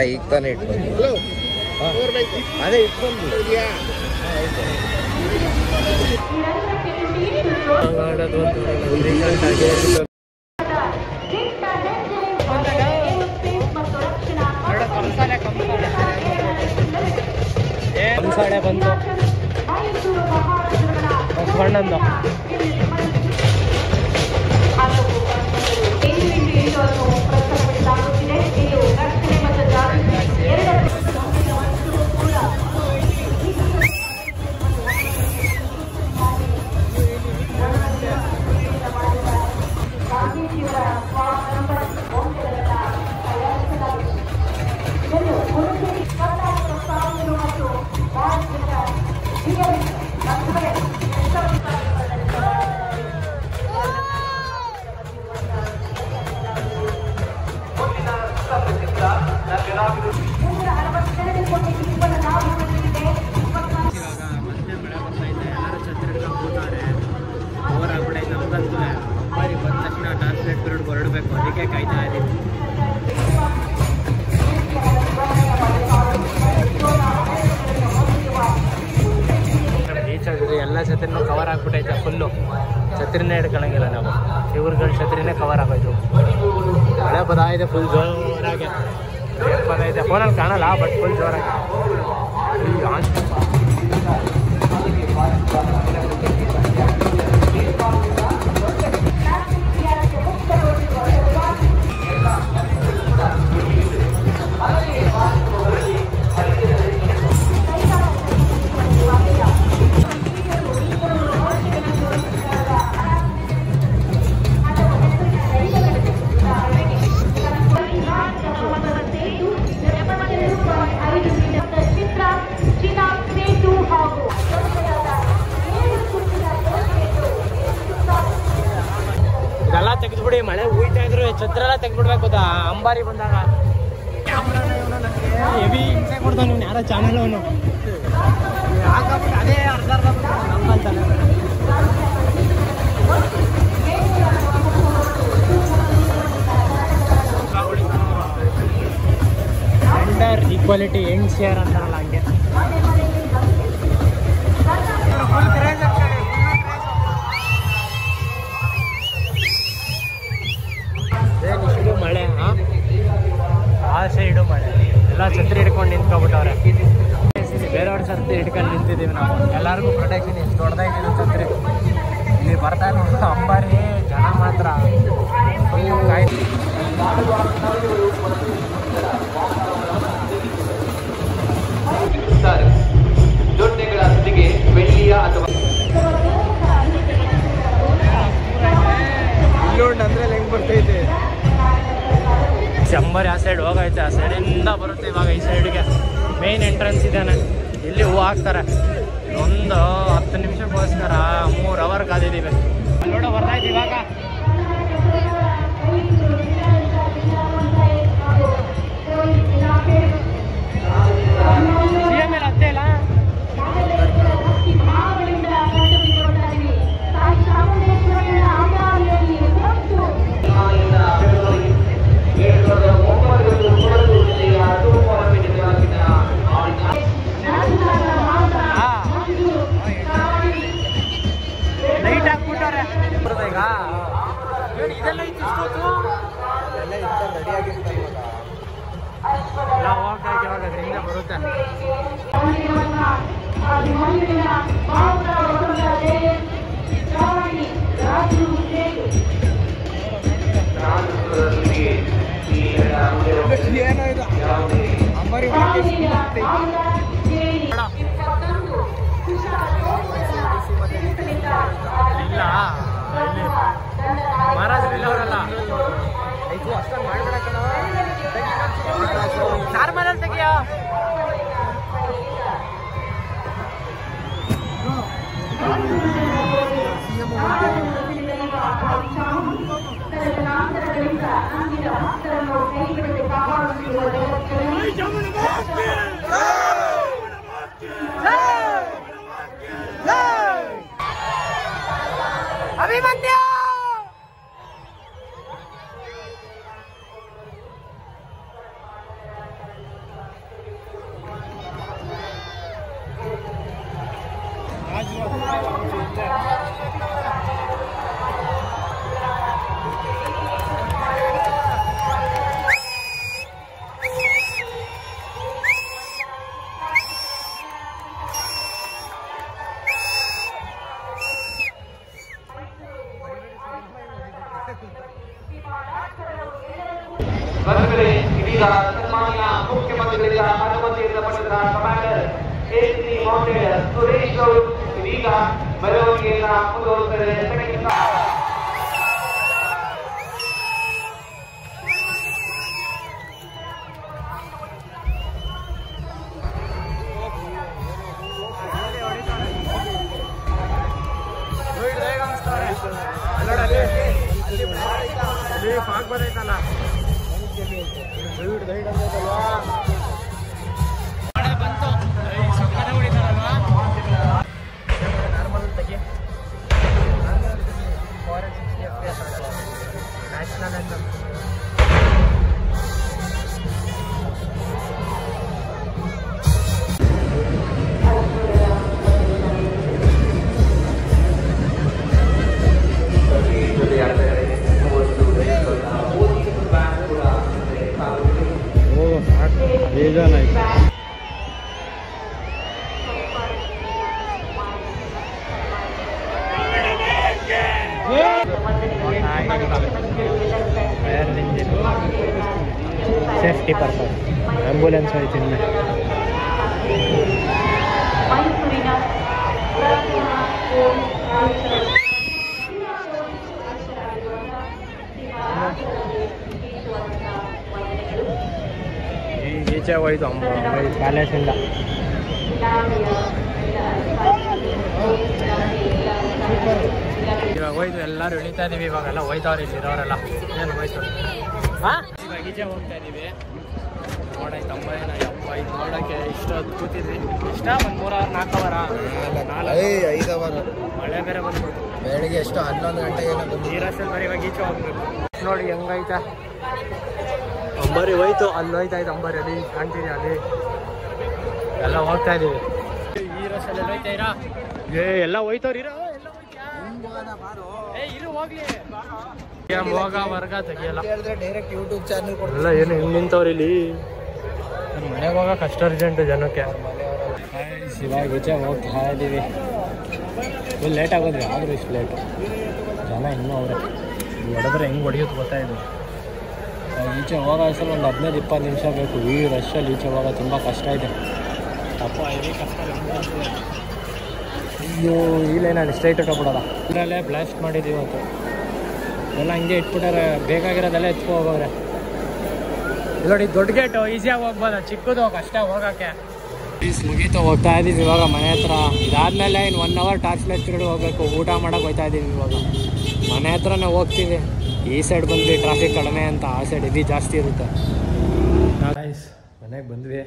ಈಗ ತಾನೇ ಇಟ್ಕೊಂಡು ಅದೇ ಇಟ್ಕೊಂಡು ಕಂಸಾಳೆ ಬಂತು ಬಣ್ಣಂದು ಹೊರಡಬೇಕು, ಅದಕ್ಕೆ ಕಾಯ್ತಾ ಇದ್ದೀವಿ. ಬೀಚಾಗಿದೆ, ಎಲ್ಲ ಛತ್ರಿನೂ ಕವರ್ ಆಗ್ಬಿಟ್ಟೈತೆ ಫುಲ್ಲು. ಛತ್ರಿನೇ ಹಿಡ್ಕೊಳಂಗಿಲ್ಲ ನಾವು, ಇವ್ರುಗಳ ಛತ್ರಿನೇ ಕವರ್ ಆಗೋಯ್ತು. ಮಳೆ ಪದ ಇದೆ ಫುಲ್ ಜೋರಾಗಿ, ಪದ ಇದೆ, ಫೋನಲ್ಲಿ ಕಾಣಲ್ಲ ಬಟ್ ಫುಲ್ ಜೋರಾಗಿ. ಇದೆಲ್ಲ ತೆಗೆದ್ಬಿಡಿ, ಮಳೆ ಉಯ್ತಾ ಇದ್ರು ಛತ್ರ ಎಲ್ಲ ತೆಗೆದ್ಬಿಡ್ಬೇಕು. ಅಂಬಾರಿ ಬಂದಾಗ ಹೆವಿ ಹಿಂಸೆ ಕೊಡ್ತಾನೆ ನೀವು, ಯಾರೋ ಚಾನಲ್ ಅವನು ಅದೇ ಅರ್ಧ ನಮ್ಮಂತಾನೆ. ಜೆಂಡರ್ ಈಕ್ವಾಲಿಟಿ ಎಂಡ್ ಶೇರ್ ಅಂತಾರಲ್ಲ ಹಂಗೆ. ಇಷ್ಟು ಮಳೆ, ಆ ಸೈಡು ಮಳೆ, ಎಲ್ಲ ಛತ್ರಿ ಹಿಡ್ಕೊಂಡು ನಿಂತ್ಕೊಬಿಟ್ಟವ್ರೆ. ಬೇರೆಯವ್ರ ಛತ್ರಿ ಹಿಡ್ಕೊಂಡು ನಿಂತಿದ್ದೀವಿ ನಾವು, ಎಲ್ಲರಿಗೂ ಪ್ರೊಟೆಕ್ಷನ್. ಎಷ್ಟು ದೊಡ್ಡದಾಗಿದೆ ಛತ್ರಿ. ಇಲ್ಲಿ ಬರ್ತಾ ಇರೋ ಅಂಬಾರಿ ಜನ ಮಾತ್ರ ದೊಡ್ಡಗಳ ಸುದ್ದಿಗೆ ಬೆಳ್ಳಿಯ ಅಥವಾ ಅಂದ್ರೆ ಹೆಂಗ್ ಬರ್ತೈತೆ ಅಂಬಾರಿ ಆ ಸೈಡ್ ಹೋಗೈತೆ, ಆ ಸೈಡಿಂದ ಬರುತ್ತೆ. ಇವಾಗ ಈ ಸೈಡ್ಗೆ ಮೇನ್ ಎಂಟ್ರೆನ್ಸ್ ಇದ್ದಾನೆ, ಇಲ್ಲಿ ಹೂವು ಹಾಕ್ತಾರೆ. ಒಂದು 10 ನಿಮಿಷಕ್ಕೋಸ್ಕರ 3 ಅವರ್ ಕಾದಿದ್ದೀವಿ. ನೋಡೋ ಬರ್ತಾಯ್ತು ಇವಾಗ. CM ಎಲ್ಲ ಹತ್ತೇ ಇಲ್ಲ. ಲೈಟ್ ಹಾಕ್ಬಿಟ್ಟಾರೆ ಈಗ. ಇದೆಲ್ಲ ಇತ್ತು, ಎಲ್ಲ ಇತ್ತು, ರೆಡಿಯಾಗಿರ್ತಾರೆ ಎಲ್ಲ ಹೋಗ್ತಾಯಿದೆ. ಇವಾಗ ಅದರಿಂದ ಬರುತ್ತೆ. ಏನೋ ಇದು ಅಂಬಾರಿ ಇಲ್ಲ, ಮಹಾರಾಜರಿಲ್ಲ ಅವರಲ್ಲ. ಅಷ್ಟೊಂದು ಮಾಡ್ಬೇಡ ಕಣ, ನಾರ್ಮಲ್ ತೆಗಿಯ. ಅಭಿಮನ್ಯು ಬಂಧುಗಳೇ, ಇದೀಗ ಸನ್ಮಾನ್ಯ ಮುಖ್ಯಮಂತ್ರಿಗಳಿಂದ ಅನುಮತಿಯಿಂದ ಪಡೆದ ಕಮಾಂಡರ್ AC ಮೌಂಟೇನ್ ಸುರೇಶ್ ಅವರು ಇದೀಗ ಮೆರವಣಿಗೆಯನ್ನ ಮುಂದುವರಿಸುತ್ತಾರೆ. ಬಂದೈತಲ್ಲ ಬಂತು ಸಕ್ಕರೆ ಹೊಡಿತಾರಲ್ವಾ ನಾರ್ಮಲ್ ತೆಗಿ ನ್ಯಾಷನಲ್ ಅಂತ ಬೇಜಾನಾಯ್ತು. ಸೇಫ್ಟಿ ಪರ್ಪಸ್ ಆಂಬುಲೆನ್ಸ್ ಹೋಯ್ತು ಇನ್ನು ಈಚೆ ಹೋಯ್ತು ಪ್ಯಾಲೇಸಿಂದ ಇವಾಗ ಹೋಯ್ತು ಎಲ್ಲರೂ ಇಳಿತಾ ಇದೀವಿ. ಇವಾಗೆಲ್ಲ ಹೋಯ್ತವ್ರು ಇಲ್ಲಿ ಇರೋರೆಲ್ಲ ಏನು ಹೋಯ್ತು ಇವಾಗ ಈಚೆ ಹೋಗ್ತಾ ಇದೀವಿ. ನೋಡಾಯ್ತು ಅಂಬಾರಿನ ಯಪ್ಪ ಇದು ನೋಡೋಕ್ಕೆ ಇಷ್ಟೊತ್ತು ಕೂತಿದ್ವಿ. ಇಷ್ಟ ಒಂದು 3 ಅವರ್ 4 ಅವರ್ ಮಳೆ ಬೇರೆ ಬಂದ್ಬಿಟ್ಟು ಬೆಳಿಗ್ಗೆ ಎಷ್ಟು 11 ಗಂಟೆಗೆ ನೀರಸಲ್ಲಿ ಬರೀ ಇವಾಗ ಈಚೆ ಹೋಗ್ಬೇಕು. ನೋಡಿ ಹೆಂಗೈತಾ ಅಂಬಾರಿ ಹೋಯ್ತು. ಅಲ್ಲಿ ಹೋಯ್ತಾಯ್ತು ಅಂಬಾರಿ ಅಲ್ಲಿ ಕಾಣ್ತೀರಿ ಅಲ್ಲಿ ಎಲ್ಲ ಹೋಗ್ತಾ ಇದೀವಿ. ಈ ರಸಲ್ಲಿ ಹೋಯ್ತಾ ಇರಾ ಎಲ್ಲ ಹೋಯ್ತವ್ರು ಇರೋ ಎಲ್ಲ ಇರು ಹೋಗ್ಲಿ ಹೋಗ ವರ್ಗ ತೆಗಿಯಲ್ಲ ಡೈರೆಕ್ಟ್ ಯೂಟ್ಯೂಬ್ ಚಾನಲ್ ಎಲ್ಲ ಏನು ಹಿಂಗೆ ನಿಂತವ್ರು ಇಲ್ಲಿ. ಮನೆಗೆ ಹೋಗಕ್ಕೆ ಅಷ್ಟು ಅರ್ಜೆಂಟು ಜನಕ್ಕೆ. ಇವಾಗ ಈಚೆ ಹೋಗ್ತಾ ಇದ್ದೀವಿ. ಇಲ್ಲಿ ಲೇಟ್ ಆಗೋದ್ರಿ ಆದರೂ ಇಷ್ಟು ಲೇಟು ಜನ ಇನ್ನೂ ಅವರೇ ಹೊಡೆದ್ರೆ ಹೆಂಗೆ ಹೊಡೆಯೋದು ಗೊತ್ತಾಯಿತು. ಈಚೆ ಹೋಗೋ ಅಷ್ಟಲ್ಲಿ ಒಂದು 15-20 ನಿಮಿಷ ಬೇಕು. ಈ ರಶಲ್ಲಿ ಈಚೆ ಹೋಗೋ ತುಂಬ ಕಷ್ಟ ಇದೆ. ಅಪ್ಪ ಇಲ್ಲಿ ಕಷ್ಟ ಇನ್ನು ಈ ಲೈನಲ್ಲಿ ಸ್ಟ್ರೈಟ್ ಇಟ್ಕೊಬಿಡೋಲ್ಲ. ಇದರಲ್ಲೇ ಬ್ಲಾಸ್ಟ್ ಮಾಡಿದ್ದೀವಿ ಇವತ್ತು. ಎಲ್ಲ ಹಂಗೆ ಇಟ್ಬಿಟ್ಟಾರೆ. ಬೇಕಾಗಿರೋದೆಲ್ಲ ಎತ್ಕೊ ಹೋಗೋರೆ. ನೋಡಿ ದೊಡ್ಡ ಗೇಟು ಈಸಿಯಾಗಿ ಹೋಗ್ಬೋದು. ಚಿಕ್ಕದು ಕಷ್ಟ ಹೋಗೋಕ್ಕೆ. ಪ್ಲೀಸ್ ಮುಗೀತು ಹೋಗ್ತಾ ಇದ್ದೀವಿ ಇವಾಗ ಮನೆ ಹತ್ರ. ಇದಾದಮೇಲೆ ಇನ್ನು 1 ಅವರ್ ಟಾರ್ಚ್ ಲೈಟ್ ತಿರುಗಿ ಹೋಗಬೇಕು. ಊಟ ಮಾಡೋಕೆ ಹೋಗ್ತಾ ಇದ್ದೀವಿ ಇವಾಗ. ಮನೆ ಹತ್ರನೇ ಹೋಗ್ತೀವಿ. ಈ ಸೈಡ್ ಬಂದ್ವಿ ಟ್ರಾಫಿಕ್ ಕಡಿಮೆ ಅಂತ. ಆ ಸೈಡ್ ಹೆವಿ ಜಾಸ್ತಿ ಇರುತ್ತೆ. ಮನೆಗೆ ಬಂದ್ವಿ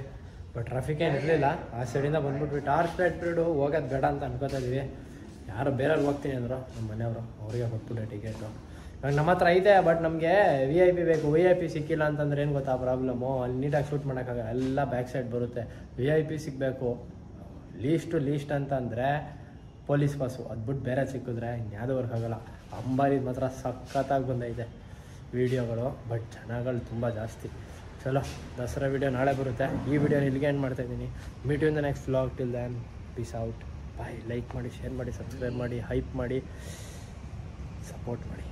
ಬಟ್ ಟ್ರಾಫಿಕ್ ಏನು ಇರಲಿಲ್ಲ. ಆ ಸೈಡಿಂದ ಬಂದ್ಬಿಟ್ವಿ. ಟಾರ್ಚ್ ಲೈಟ್ ಪೀರಿಯಡು ಹೋಗೋದು ಬೇಡ ಅಂತ ಅನ್ಕೋತಾ ಇದ್ವಿ. ಯಾರು ಬೇರೆಯವ್ರು ಹೋಗ್ತೀನಿ ಅಂದರು ನಮ್ಮ ಮನೆಯವರು. ಅವರಿಗೆ ಕೊಟ್ಬಿಟ್ಟೆ ಟಿಕೆಟು. ಇವಾಗ ನಮ್ಮ ಹತ್ರ ಐತೆ ಬಟ್ ನಮಗೆ VIP ಬೇಕು. VIP ಸಿಕ್ಕಿಲ್ಲ ಅಂತಂದ್ರೆ ಏನು ಗೊತ್ತಾ ಪ್ರಾಬ್ಲಮ್ಮು. ಅಲ್ಲಿ ನೀಟಾಗಿ ಶೂಟ್ ಮಾಡೋಕ್ಕಾಗಲ್ಲ. ಎಲ್ಲ ಬ್ಯಾಕ್ ಸೈಡ್ ಬರುತ್ತೆ. VIP ಸಿಗಬೇಕು. ಲೀಸ್ಟ್ ಅಂತಂದರೆ ಪೊಲೀಸ್ ಪಾಸು. ಅದು ಬಿಟ್ಟು ಬೇರೆ ಸಿಕ್ಕಿದ್ರೆ ಇನ್ಯಾವುದೂ ವರ್ಕಾಗಲ್ಲ. ಅಂಬಾರಿದು ಮಾತ್ರ ಸಖತ್ತಾಗಿ ಬಂದೈತೆ ವೀಡಿಯೋಗಳು. ಬಟ್ ಜನಗಳು ತುಂಬ ಜಾಸ್ತಿ. ಚಲೋ ದಸರಾ ವೀಡಿಯೋ ನಾಳೆ ಬರುತ್ತೆ. ಈ ವಿಡಿಯೋನ ಇಲ್ಲಿಗೆ ಎಂಡ್ ಮಾಡ್ತಾಯಿದ್ದೀನಿ. Meet you in the next vlog. Till then peace out. Bye. Like ಮಾಡಿ, ಶೇರ್ ಮಾಡಿ, ಸಬ್ಸ್ಕ್ರೈಬ್ ಮಾಡಿ, ಹೈಪ್ ಮಾಡಿ, ಸಪೋರ್ಟ್ ಮಾಡಿ.